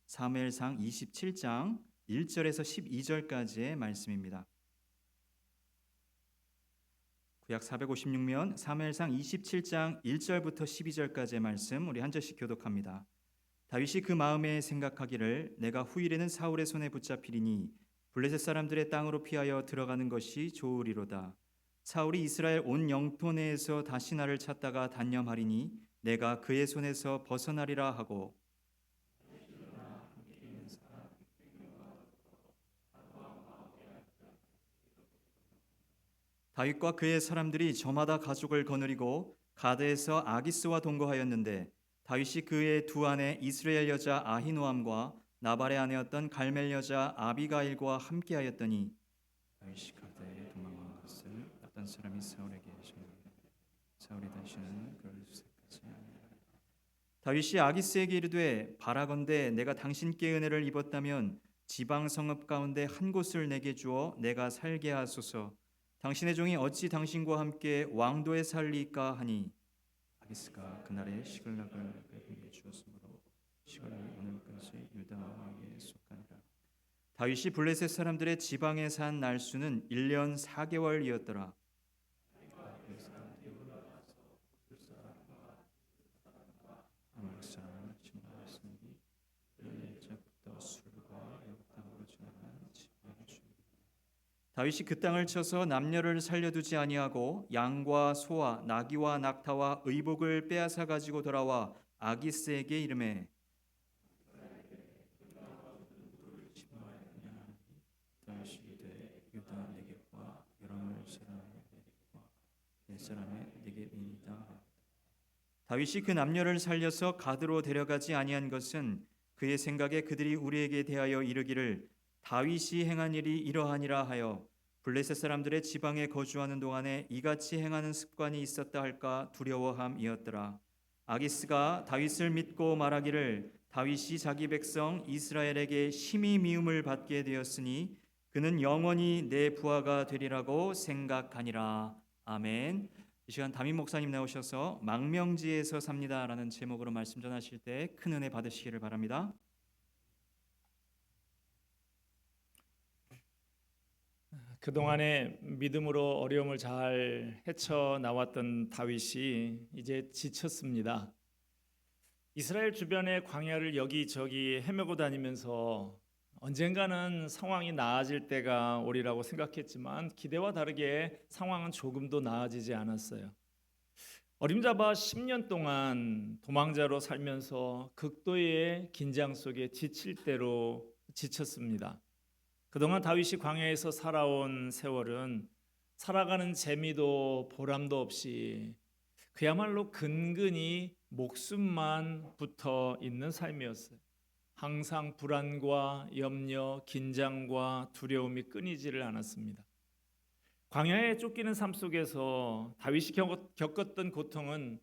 사무엘상 27장 1절에서 12절까지의 말씀입니다. 구약 456면 사무엘상 27장 1절부터 12절까지의 말씀 우리 한 절씩 교독합니다. 다윗이 그 마음에 생각하기를 내가 후일에는 사울의 손에 붙잡히리니 블레셋 사람들의 땅으로 피하여 들어가는 것이 좋으리로다. 사울이 이스라엘 온 영토 내에서 다시 나를 찾다가 단념하리니 내가 그의 손에서 벗어나리라 하고 다윗과 그의 사람들이 저마다 가족을 거느리고 가드에서 아기스와 동거하였는데 다윗이 그의 두 아내 이스라엘 여자 아히노암과 나발의 아내였던 갈멜 여자 아비가일과 함께하였더니 다윗이 가드에 도망한 것을 어떤 사람이 사울에게 전하되 사울이 다시는 그를 수색하지 아니하니라. 다윗이 아기스에게 이르되 바라건대 내가 당신께 은혜를 입었다면 지방 성읍 가운데 한 곳을 내게 주어 내가 살게 하소서. 당신의 종이 어찌 당신과 함께 왕도에 살리까 하니 아기스가 그날에 시글락을 그에게 주었으므로 시글락이 오늘까지 유다 왕에게 속하니라. 다윗이 블레셋 사람들의 지방에 산 날수는 1년 4개월이었더라. 아말렉 사람은 진노하였으니 일제부터 술과 역당으로 지나간 지방의 주. 다윗이 그 땅을 쳐서 남녀를 살려두지 아니하고 양과 소와 나귀와 낙타와 의복을 빼앗아 가지고 돌아와 아기스에게 이르매 다윗이 이르되 유다 네겝과 요람을 사람의 네겝과 네 사람의 네겝이니이다. 다윗이 그 남녀를 살려서 가드로 데려가지 아니한 것은 그의 생각에 그들이 우리에게 대하여 이르기를 다윗이 행한 일이 이러하니라 하여 블레셋 사람들의 지방에 거주하는 동안에 이같이 행하는 습관이 있었다 할까 두려워함이었더라. 아기스가 다윗을 믿고 말하기를 다윗이 자기 백성 이스라엘에게 심히 미움을 받게 되었으니 그는 영원히 내 부하가 되리라고 생각하니라. 아멘. 이 시간 담임 목사님 나오셔서 망명지에서 삽니다라는 제목으로 말씀 전하실 때 큰 은혜 받으시기를 바랍니다. 그동안에 믿음으로 어려움을 잘 헤쳐나왔던 다윗이 이제 지쳤습니다. 이스라엘 주변의 광야를 여기저기 헤매고 다니면서 언젠가는 상황이 나아질 때가 오리라고 생각했지만 기대와 다르게 상황은 조금도 나아지지 않았어요. 어림잡아 10년 동안 도망자로 살면서 극도의 긴장 속에 지칠 대로 지쳤습니다. 그동안 다윗이 광야에서 살아온 세월은 살아가는 재미도 보람도 없이 그야말로 근근히 목숨만 붙어 있는 삶이었어요. 항상 불안과 염려, 긴장과 두려움이 끊이지를 않았습니다. 광야에 쫓기는 삶 속에서 다윗이 겪었던 고통은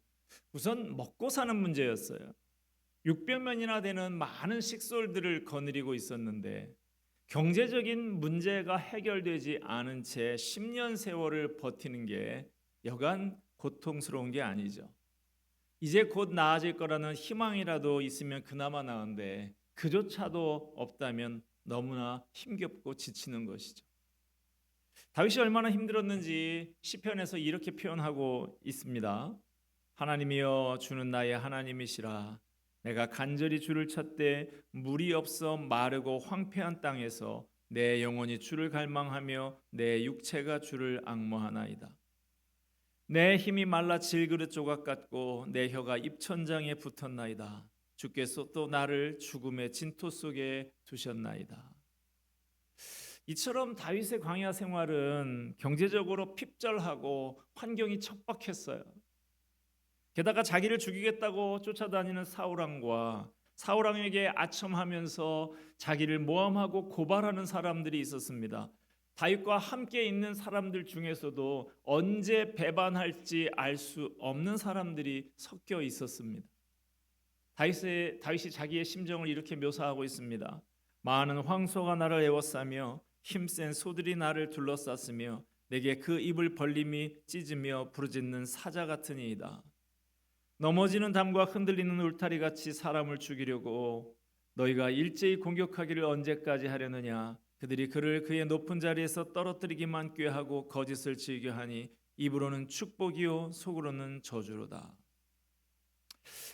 우선 먹고 사는 문제였어요. 600명이나 되는 많은 식솔들을 거느리고 있었는데 경제적인 문제가 해결되지 않은 채 10년 세월을 버티는 게 여간 고통스러운 게 아니죠. 이제 곧 나아질 거라는 희망이라도 있으면 그나마 나은데 그조차도 없다면 너무나 힘겹고 지치는 것이죠. 다윗이 얼마나 힘들었는지 시편에서 이렇게 표현하고 있습니다. 하나님이여 주는 나의 하나님이시라. 내가 간절히 주를 찾되 물이 없어 마르고 황폐한 땅에서 내 영혼이 주를 갈망하며 내 육체가 주를 앙모하나이다. 내 힘이 말라 질그릇 조각 같고 내 혀가 입천장에 붙었나이다. 주께서 또 나를 죽음의 진토 속에 두셨나이다. 이처럼 다윗의 광야 생활은 경제적으로 핍절하고 환경이 척박했어요. 게다가 자기를 죽이겠다고 쫓아다니는 사울왕과 사울왕에게 아첨하면서 자기를 모함하고 고발하는 사람들이 있었습니다. 다윗과 함께 있는 사람들 중에서도 언제 배반할지 알 수 없는 사람들이 섞여 있었습니다. 다윗이 자기의 심정을 이렇게 묘사하고 있습니다. 많은 황소가 나를 에워싸며 힘센 소들이 나를 둘러쌌으며 내게 그 입을 벌림이 찢으며 부르짖는 사자 같으니이다. 넘어지는 담과 흔들리는 울타리 같이 사람을 죽이려고 너희가 일제히 공격하기를 언제까지 하려느냐? 그들이 그를 그의 높은 자리에서 떨어뜨리기만 꾀하고 거짓을 즐겨 하니 입으로는 축복이요 속으로는 저주로다.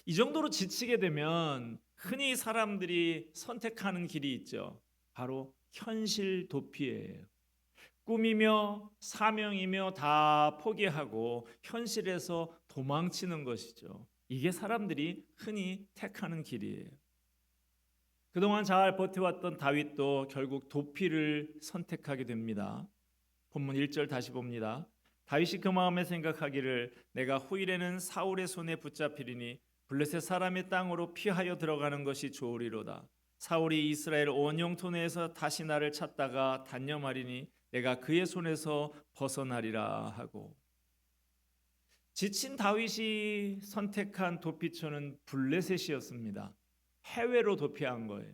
이 정도로 지치게 되면 흔히 사람들이 선택하는 길이 있죠. 바로 현실 도피예요. 꿈이며 사명이며 다 포기하고 현실에서 도망치는 것이죠. 이게 사람들이 흔히 택하는 길이에요. 그동안 잘 버텨왔던 다윗도 결국 도피를 선택하게 됩니다. 본문 1절 다시 봅니다. 다윗이 그 마음에 생각하기를 내가 후일에는 사울의 손에 붙잡히리니 블레셋 사람의 땅으로 피하여 들어가는 것이 좋으리로다. 사울이 이스라엘 온 영토 내에서 다시 나를 찾다가 단념하리니 내가 그의 손에서 벗어나리라 하고. 지친 다윗이 선택한 도피처는 블레셋이었습니다. 해외로 도피한 거예요.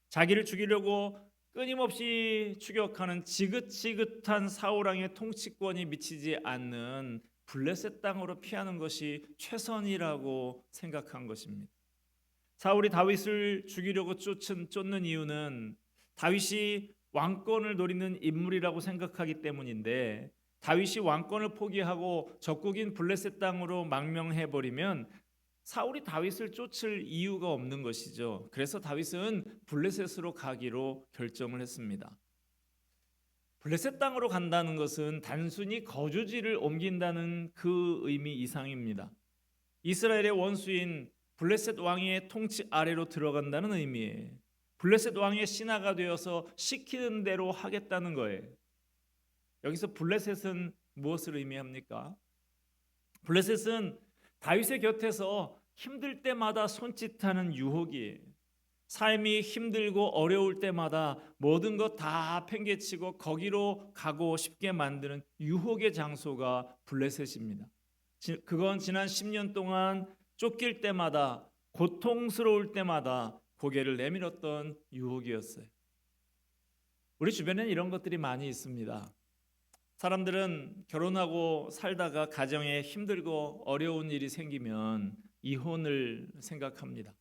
자기를 죽이려고 끊임없이 추격하는 지긋지긋한 사울왕의 통치권이 미치지 않는 블레셋 땅으로 피하는 것이 최선이라고 생각한 것입니다. 사울이 다윗을 죽이려고 쫓는 이유는 다윗이 왕권을 노리는 인물이라고 생각하기 때문인데, 다윗이 왕권을 포기하고 적국인 블레셋 땅으로 망명해버리면 사울이 다윗을 쫓을 이유가 없는 것이죠. 그래서 다윗은 블레셋으로 가기로 결정을 했습니다. 블레셋 땅으로 간다는 것은 단순히 거주지를 옮긴다는 그 의미 이상입니다. 이스라엘의 원수인 블레셋 왕의 통치 아래로 들어간다는 의미예요. 블레셋 왕의 신하가 되어서 시키는 대로 하겠다는 거예요. 여기서 블레셋은 무엇을 의미합니까? 블레셋은 다윗의 곁에서 힘들 때마다 손짓하는 유혹이에요. 삶이 힘들고 어려울 때마다 모든 것 다 팽개치고 거기로 가고 싶게 만드는 유혹의 장소가 블레셋입니다. 그건 지난 10년 동안 쫓길 때마다 고통스러울 때마다 고개를 내밀었던 유혹이었어요. 우리 주변에는 이런 것들이 많이 있습니다. 사람들은 결혼하고 살다가 가정에 힘들고 어려운 일이 생기면 이혼을 생각합니다.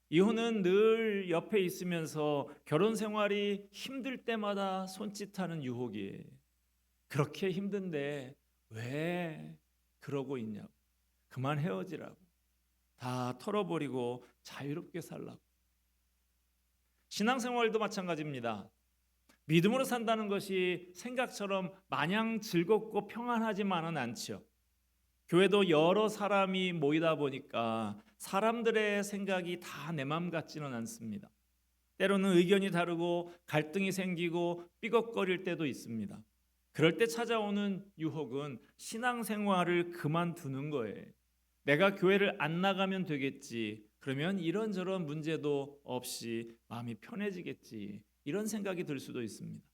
이혼은 늘 옆에 있으면서 결혼 생활이 힘들 때마다 손짓하는 유혹이에요. 그렇게 힘든데 왜 그러고 있냐고. 그만 헤어지라고. 다 털어버리고 자유롭게 살라고. 신앙생활도 마찬가지입니다. 믿음으로 산다는 것이 생각처럼 마냥 즐겁고 평안하지만은 않죠. 교회도 여러 사람이 모이다 보니까 사람들의 생각이 다 내 맘 같지는 않습니다. 때로는 의견이 다르고 갈등이 생기고 삐걱거릴 때도 있습니다. 그럴 때 찾아오는 유혹은 신앙생활을 그만두는 거예요. 내가 교회를 안 나가면 되겠지. 그러면 이런저런 문제도 없이 마음이 편해지겠지. 이런 생각이 들 수도 있습니다.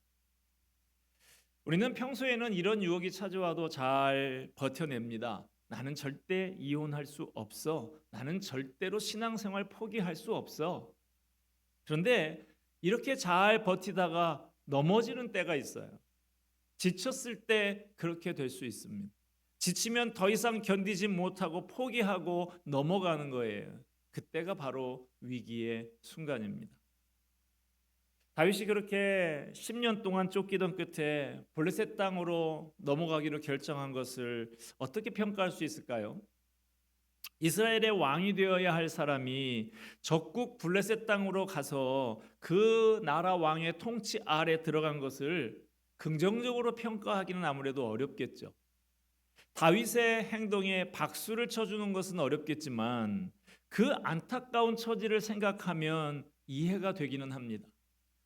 우리는 평소에는 이런 유혹이 찾아와도 잘 버텨냅니다. 나는 절대 이혼할 수 없어. 나는 절대로 신앙생활 포기할 수 없어. 그런데 이렇게 잘 버티다가 넘어지는 때가 있어요. 지쳤을 때 그렇게 될 수 있습니다. 지치면 더 이상 견디지 못하고 포기하고 넘어가는 거예요. 그때가 바로 위기의 순간입니다. 다윗이 그렇게 10년 동안 쫓기던 끝에 블레셋 땅으로 넘어가기로 결정한 것을 어떻게 평가할 수 있을까요? 이스라엘의 왕이 되어야 할 사람이 적국 블레셋 땅으로 가서 그 나라 왕의 통치 아래 들어간 것을 긍정적으로 평가하기는 아무래도 어렵겠죠. 다윗의 행동에 박수를 쳐주는 것은 어렵겠지만 그 안타까운 처지를 생각하면 이해가 되기는 합니다.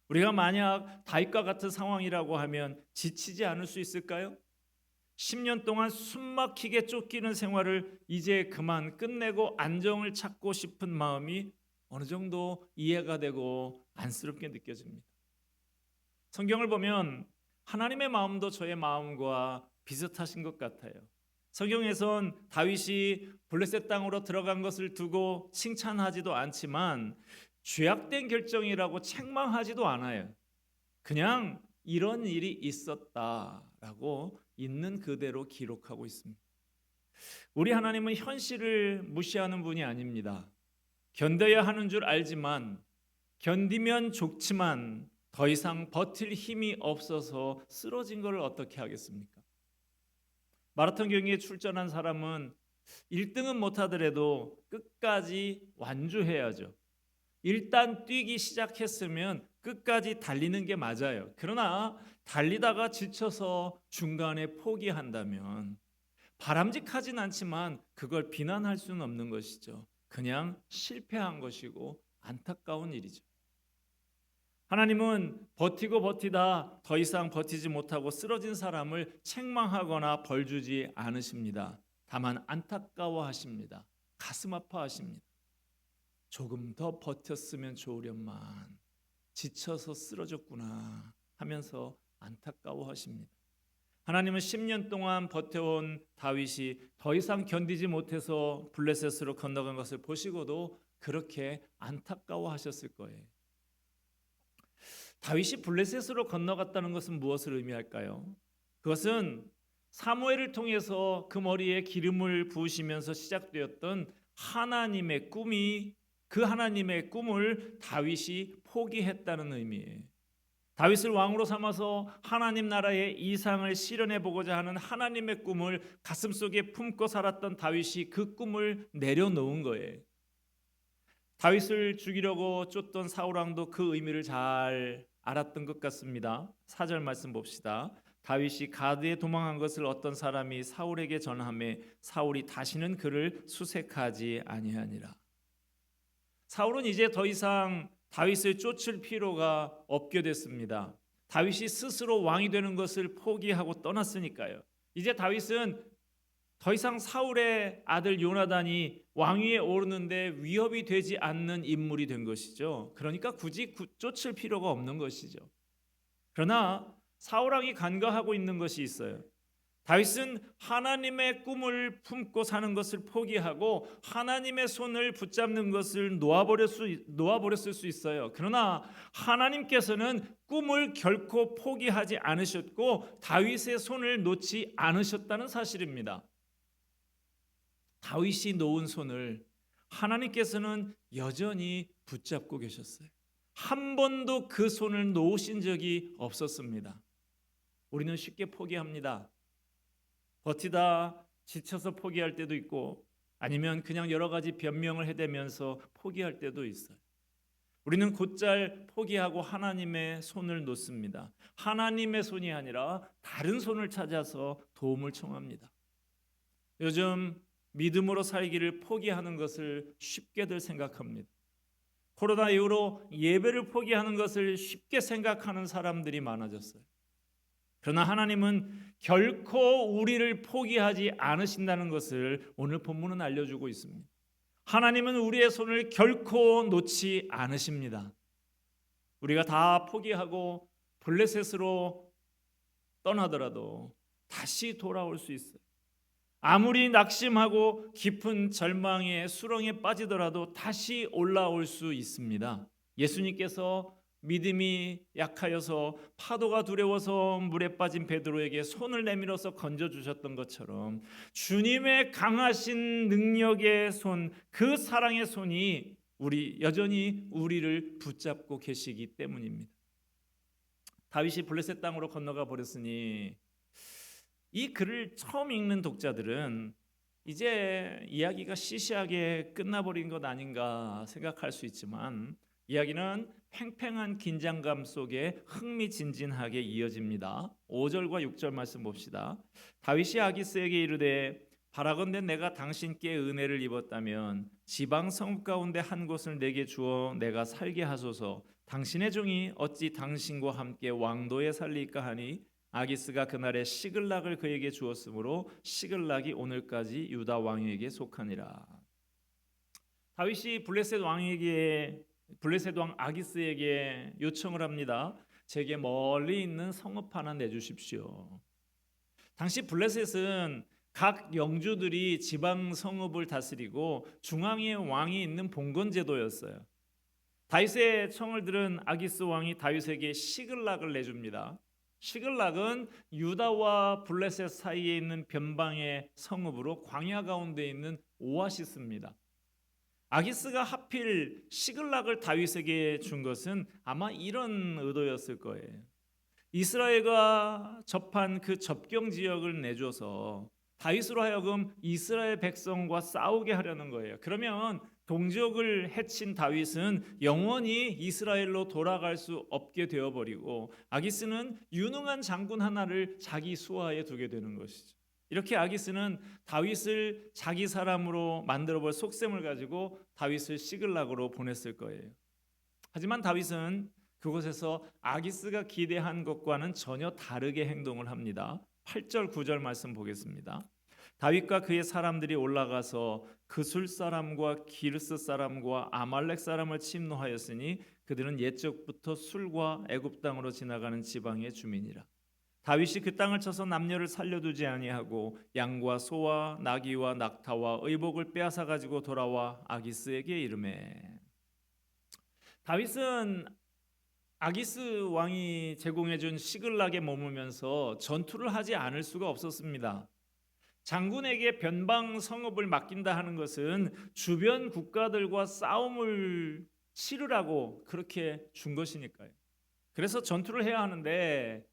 우리가 만약 다윗과 같은 상황이라고 하면 지치지 않을 수 있을까요? 10년 동안 숨막히게 쫓기는 생활을 이제 그만 끝내고 안정을 찾고 싶은 마음이 어느 정도 이해가 되고 안쓰럽게 느껴집니다. 성경을 보면 하나님의 마음도 저의 마음과 비슷하신 것 같아요. 성경에선 다윗이 블레셋 땅으로 들어간 것을 두고 칭찬하지도 않지만 죄악된 결정이라고 책망하지도 않아요. 그냥 이런 일이 있었다라고 있는 그대로 기록하고 있습니다. 우리 하나님은 현실을 무시하는 분이 아닙니다. 견뎌야 하는 줄 알지만 견디면 좋지만 더 이상 버틸 힘이 없어서 쓰러진 걸 어떻게 하겠습니까? 마라톤 경기에 출전한 사람은 1등은 못하더라도 끝까지 완주해야죠. 일단 뛰기 시작했으면 끝까지 달리는 게 맞아요. 그러나 달리다가 지쳐서 중간에 포기한다면 바람직하진 않지만 그걸 비난할 수는 없는 것이죠. 그냥 실패한 것이고 안타까운 일이죠. 하나님은 버티고 버티다 더 이상 버티지 못하고 쓰러진 사람을 책망하거나 벌주지 않으십니다. 다만 안타까워하십니다. 가슴 아파하십니다. 조금 더 버텼으면 좋으련만 지쳐서 쓰러졌구나 하면서 안타까워하십니다. 하나님은 10년 동안 버텨온 다윗이 더 이상 견디지 못해서 블레셋으로 건너간 것을 보시고도 그렇게 안타까워하셨을 거예요. 다윗이 블레셋으로 건너갔다는 것은 무엇을 의미할까요? 그것은 사무엘을 통해서 그 머리에 기름을 부으시면서 시작되었던 하나님의 꿈이, 그 하나님의 꿈을 다윗이 포기했다는 의미예요. 다윗을 왕으로 삼아서 하나님 나라의 이상을 실현해 보고자 하는 하나님의 꿈을 가슴속에 품고 살았던 다윗이 그 꿈을 내려놓은 거예요. 다윗을 죽이려고 쫓던 사울왕도 그 의미를 잘 알았던 것 같습니다. 4절 말씀 봅시다. 다윗이 가드에 도망한 것을 어떤 사람이 사울에게 전하매 사울이 다시는 그를 수색하지 아니하니라. 사울은 이제 더 이상 다윗을 쫓을 필요가 없게 됐습니다. 다윗이 스스로 왕이 되는 것을 포기하고 떠났으니까요. 이제 다윗은 더 이상 사울의 아들 요나단이 왕위에 오르는데 위협이 되지 않는 인물이 된 것이죠. 그러니까 굳이 쫓을 필요가 없는 것이죠. 그러나 사울왕이 간과하고 있는 것이 있어요. 다윗은 하나님의 꿈을 품고 사는 것을 포기하고 하나님의 손을 붙잡는 것을 놓아버렸을 수 있어요. 그러나 하나님께서는 꿈을 결코 포기하지 않으셨고 다윗의 손을 놓지 않으셨다는 사실입니다. 다윗이 놓은 손을 하나님께서는 여전히 붙잡고 계셨어요. 한 번도 그 손을 놓으신 적이 없었습니다. 우리는 쉽게 포기합니다. 버티다 지쳐서 포기할 때도 있고 아니면 그냥 여러 가지 변명을 해대면서 포기할 때도 있어요. 우리는 곧잘 포기하고 하나님의 손을 놓습니다. 하나님의 손이 아니라 다른 손을 찾아서 도움을 청합니다. 요즘 믿음으로 살기를 포기하는 것을 쉽게들 생각합니다. 코로나 이후로 예배를 포기하는 것을 쉽게 생각하는 사람들이 많아졌어요. 그러나 하나님은 결코 우리를 포기하지 않으신다는 것을 오늘 본문은 알려주고 있습니다. 하나님은 우리의 손을 결코 놓지 않으십니다. 우리가 다 포기하고 블레셋으로 떠나더라도 다시 돌아올 수 있어요. 아무리 낙심하고 깊은 절망의 수렁에 빠지더라도 다시 올라올 수 있습니다. 예수님께서 믿음이 약하여서 파도가 두려워서 물에 빠진 베드로에게 손을 내밀어서 건져주셨던 것처럼 주님의 강하신 능력의 손, 그 사랑의 손이 여전히 우리를 붙잡고 계시기 때문입니다. 다윗이 블레셋 땅으로 건너가 버렸으니 이 글을 처음 읽는 독자들은 이제 이야기가 시시하게 끝나버린 것 아닌가 생각할 수 있지만 이야기는 팽팽한 긴장감 속에 흥미진진하게 이어집니다. 5절과 6절 말씀 봅시다. 다윗이 아기스에게 이르되 바라건대 내가 당신께 은혜를 입었다면 지방 성읍 가운데 한 곳을 내게 주어 내가 살게 하소서. 당신의 종이 어찌 당신과 함께 왕도에 살리까 하니 아기스가 그날에 시글락을 그에게 주었으므로 시글락이 오늘까지 유다 왕에게 속하니라. 다윗이 블레셋 왕 아기스에게 요청을 합니다. 제게 멀리 있는 성읍 하나 내주십시오. 당시 블레셋은 각 영주들이 지방 성읍을 다스리고 중앙에 왕이 있는 봉건 제도였어요. 다윗의 청을 들은 아기스 왕이 다윗에게 시글락을 내줍니다. 시글락은 유다와 블레셋 사이에 있는 변방의 성읍으로 광야 가운데 있는 오아시스입니다. 아기스가 하필 시글락을 다윗에게 준 것은 아마 이런 의도였을 거예요. 이스라엘과 접한 그 접경 지역을 내줘서 다윗으로 하여금 이스라엘 백성과 싸우게 하려는 거예요. 그러면 동족을 해친 다윗은 영원히 이스라엘로 돌아갈 수 없게 되어버리고 아기스는 유능한 장군 하나를 자기 수하에 두게 되는 것이죠. 이렇게 아기스는 다윗을 자기 사람으로 만들어볼 속셈을 가지고 다윗을 시글락으로 보냈을 거예요. 하지만 다윗은 그곳에서 아기스가 기대한 것과는 전혀 다르게 행동을 합니다. 8절 9절 말씀 보겠습니다. 다윗과 그의 사람들이 올라가서 그술 사람과 기르스 사람과 아말렉 사람을 침노하였으니 그들은 옛적부터 술과 애굽 땅으로 지나가는 지방의 주민이라. 다윗이 그 땅을 쳐서 남녀를 살려두지 아니하고 양과 소와 나귀와 낙타와 의복을 빼앗아 가지고 돌아와 아기스에게 이르매. 다윗은 아기스 왕이 제공해준 시글락에 머물면서 전투를 하지 않을 수가 없었습니다. 장군에게 변방 성읍을 맡긴다 하는 것은 주변 국가들과 싸움을 치르라고 그렇게 준 것이니까요. 그래서 전투를 해야 하는데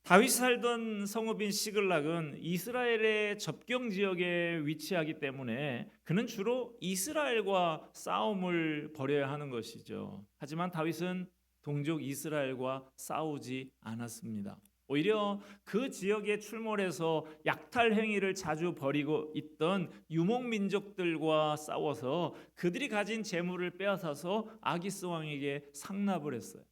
다윗이 살던 성읍인 시글락은 이스라엘의 접경 지역에 위치하기 때문에 그는 주로 이스라엘과 싸움을 벌여야 하는 것이죠. 하지만 다윗은 동족 이스라엘과 싸우지 않았습니다. 오히려 그 지역에 출몰해서 약탈 행위를 자주 벌이고 있던 유목민족들과 싸워서 그들이 가진 재물을 빼앗아서 아기스 왕에게 상납을 했어요.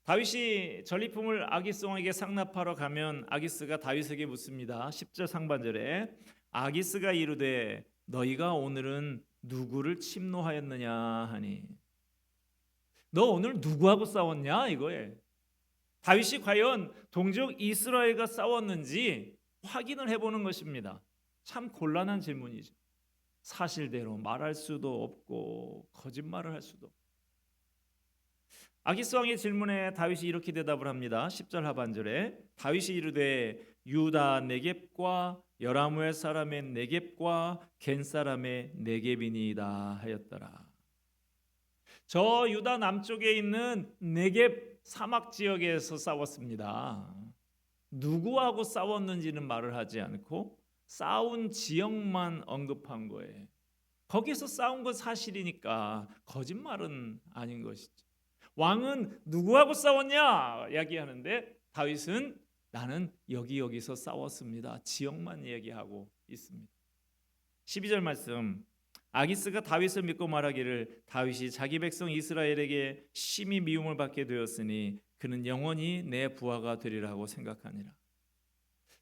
다윗이 전리품을 아기스 왕에게 상납하러 가면 아기스가 다윗에게 묻습니다. 10절 상반절에 아기스가 이르되 너희가 오늘은 누구를 침노하였느냐 하니 너 오늘 누구하고 싸웠냐 이거예요. 다윗이 과연 동족 이스라엘과 싸웠는지 확인을 해보는 것입니다. 참 곤란한 질문이죠. 사실대로 말할 수도 없고 거짓말을 할 수도 없고. 아기스 왕의 질문에 다윗이 이렇게 대답을 합니다. 10절 하반절에 다윗이 이르되 유다 네겝과 여라무엘 사람의 네겝과 겐 사람의 네겝이니이다 하였더라. 저 유다 남쪽에 있는 네겝 사막 지역에서 싸웠습니다. 누구하고 싸웠는지는 말을 하지 않고 싸운 지역만 언급한 거예요. 거기서 싸운 건 사실이니까 거짓말은 아닌 것이죠. 왕은 누구하고 싸웠냐 이야기하는데 다윗은 나는 여기서 싸웠습니다. 지역만 얘기하고 있습니다. 12절 말씀 아기스가 다윗을 믿고 말하기를 다윗이 자기 백성 이스라엘에게 심히 미움을 받게 되었으니 그는 영원히 내 부하가 되리라고 생각하니라.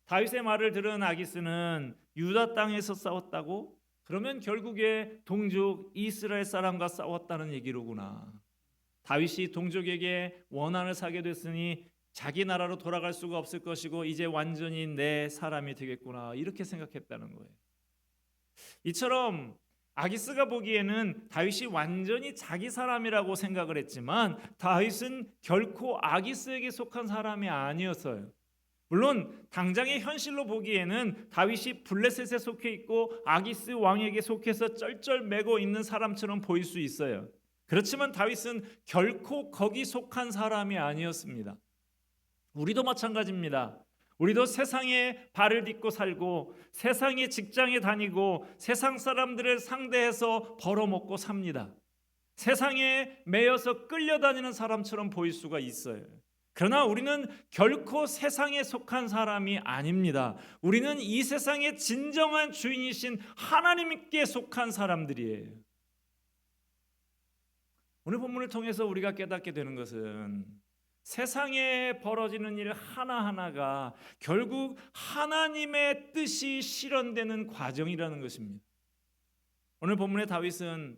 다윗의 말을 들은 아기스는 유다 땅에서 싸웠다고? 그러면 결국에 동족 이스라엘 사람과 싸웠다는 얘기로구나. 다윗이 동족에게 원한을 사게 됐으니 자기 나라로 돌아갈 수가 없을 것이고 이제 완전히 내 사람이 되겠구나 이렇게 생각했다는 거예요. 이처럼 아기스가 보기에는 다윗이 완전히 자기 사람이라고 생각을 했지만 다윗은 결코 아기스에게 속한 사람이 아니었어요. 물론 당장의 현실로 보기에는 다윗이 블레셋에 속해 있고 아기스 왕에게 속해서 쩔쩔매고 있는 사람처럼 보일 수 있어요. 그렇지만 다윗은 결코 거기 속한 사람이 아니었습니다. 우리도 마찬가지입니다. 우리도 세상에 발을 딛고 살고 세상의 직장에 다니고 세상 사람들을 상대해서 벌어먹고 삽니다. 세상에 매여서 끌려다니는 사람처럼 보일 수가 있어요. 그러나 우리는 결코 세상에 속한 사람이 아닙니다. 우리는 이 세상의 진정한 주인이신 하나님께 속한 사람들이에요. 오늘 본문을 통해서 우리가 깨닫게 되는 것은 세상에 벌어지는 일 하나하나가 결국 하나님의 뜻이 실현되는 과정이라는 것입니다. 오늘 본문의 다윗은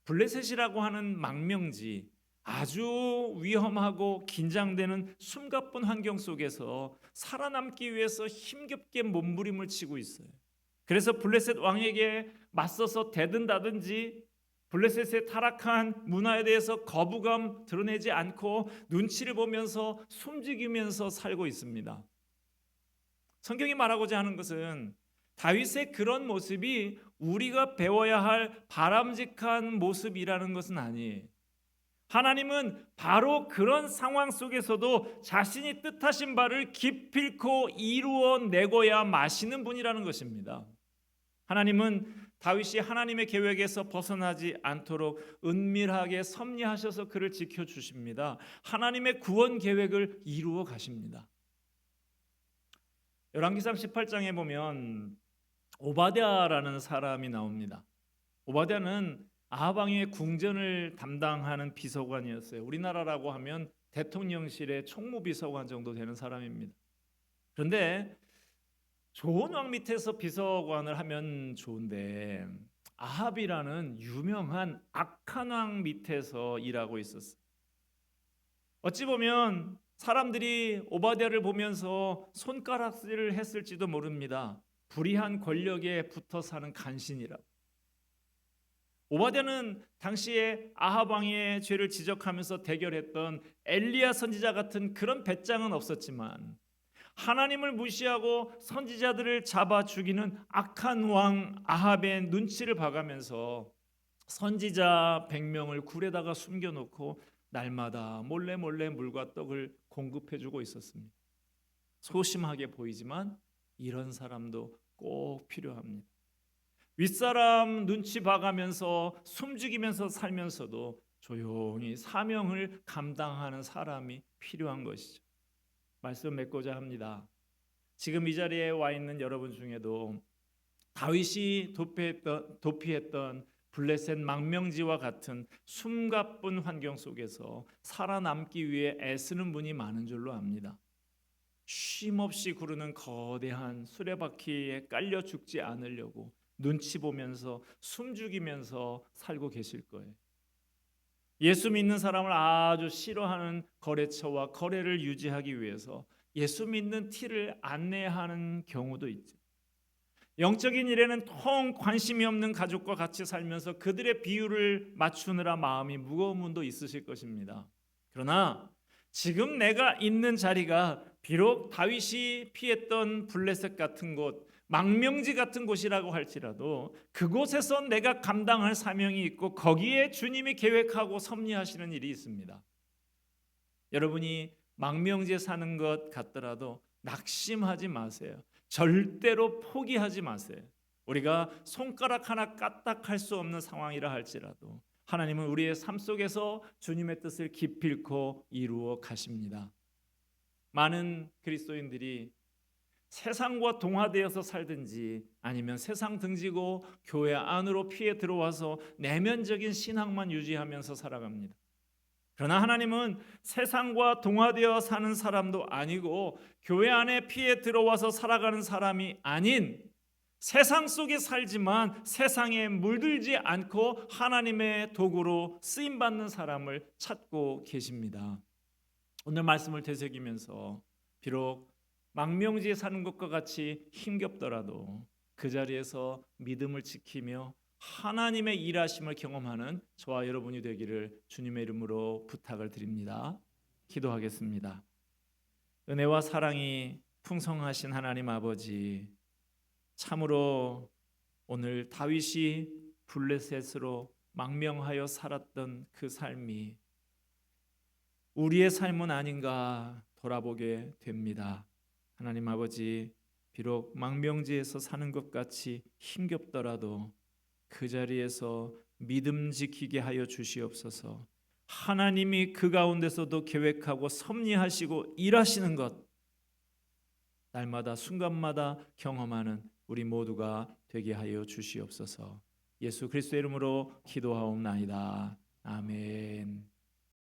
블레셋이라고 하는 망명지, 아주 위험하고 긴장되는 숨가쁜 환경 속에서 살아남기 위해서 힘겹게 몸부림을 치고 있어요. 그래서 블레셋 왕에게 맞서서 대든다든지 블레셋의 타락한 문화에 대해서 거부감 드러내지 않고 눈치를 보면서 숨죽이면서 살고 있습니다. 성경이 말하고자 하는 것은 다윗의 그런 모습이 우리가 배워야 할 바람직한 모습이라는 것은 아니에요. 하나님은 바로 그런 상황 속에서도 자신이 뜻하신 바를 기필코 이루어내고야 마시는 분이라는 것입니다. 하나님은 다윗이 하나님의 계획에서 벗어나지 않도록 은밀하게 섭리하셔서 그를 지켜주십니다. 하나님의 구원 계획을 이루어 가십니다. 열왕기상 18장에 보면 오바댜라는 사람이 나옵니다. 오바댜는 아합 왕의 궁전을 담당하는 비서관이었어요. 우리나라라고 하면 대통령실의 총무비서관 정도 되는 사람입니다. 그런데 좋은 왕 밑에서 비서관을 하면 좋은데 아합이라는 유명한 악한 왕 밑에서 일하고 있었어요. 어찌 보면 사람들이 오바댜를 보면서 손가락질을 했을지도 모릅니다. 불의한 권력에 붙어 사는 간신이라고. 오바댜는 당시에 아합 왕의 죄를 지적하면서 대결했던 엘리야 선지자 같은 그런 배짱은 없었지만 하나님을 무시하고 선지자들을 잡아 죽이는 악한 왕 아합의 눈치를 봐가면서 선지자 100명을 굴에다가 숨겨놓고 날마다 몰래 물과 떡을 공급해주고 있었습니다. 소심하게 보이지만 이런 사람도 꼭 필요합니다. 윗사람 눈치 봐가면서 숨죽이면서 살면서도 조용히 사명을 감당하는 사람이 필요한 것이죠. 말씀 맺고자 합니다. 지금 이 자리에 와 있는 여러분 중에도 다윗이 도피했던 블레셋 망명지와 같은 숨가쁜 환경 속에서 살아남기 위해 애쓰는 분이 많은 줄로 압니다. 쉼없이 구르는 거대한 수레바퀴에 깔려 죽지 않으려고 눈치 보면서 숨죽이면서 살고 계실 거예요. 예수 믿는 사람을 아주 싫어하는 거래처와 거래를 유지하기 위해서 예수 믿는 티를 안내하는 경우도 있죠. 영적인 일에는 통 관심이 없는 가족과 같이 살면서 그들의 비율을 맞추느라 마음이 무거운 분도 있으실 것입니다. 그러나 지금 내가 있는 자리가 비록 다윗이 피했던 블레셋 같은 곳, 망명지 같은 곳이라고 할지라도 그곳에서 내가 감당할 사명이 있고 거기에 주님이 계획하고 섭리하시는 일이 있습니다. 여러분이 망명지에 사는 것 같더라도 낙심하지 마세요. 절대로 포기하지 마세요. 우리가 손가락 하나 까딱할 수 없는 상황이라 할지라도 하나님은 우리의 삶 속에서 주님의 뜻을 기필코 이루어 가십니다. 많은 그리스도인들이 세상과 동화되어서 살든지 아니면 세상 등지고 교회 안으로 피해 들어와서 내면적인 신앙만 유지하면서 살아갑니다. 그러나 하나님은 세상과 동화되어 사는 사람도 아니고 교회 안에 피해 들어와서 살아가는 사람이 아닌 세상 속에 살지만 세상에 물들지 않고 하나님의 도구로 쓰임받는 사람을 찾고 계십니다. 오늘 말씀을 되새기면서 비록 망명지에 사는 것과 같이 힘겹더라도 그 자리에서 믿음을 지키며 하나님의 일하심을 경험하는 저와 여러분이 되기를 주님의 이름으로 부탁을 드립니다. 기도하겠습니다. 은혜와 사랑이 풍성하신 하나님 아버지, 참으로 오늘 다윗이 블레셋으로 망명하여 살았던 그 삶이 우리의 삶은 아닌가 돌아보게 됩니다. 하나님 아버지, 비록 망명지에서 사는 것 같이 힘겹더라도 그 자리에서 믿음 지키게 하여 주시옵소서. 하나님이 그 가운데서도 계획하고 섭리하시고 일하시는 것 날마다 순간마다 경험하는 우리 모두가 되게 하여 주시옵소서. 예수 그리스도의 이름으로 기도하옵나이다. 아멘.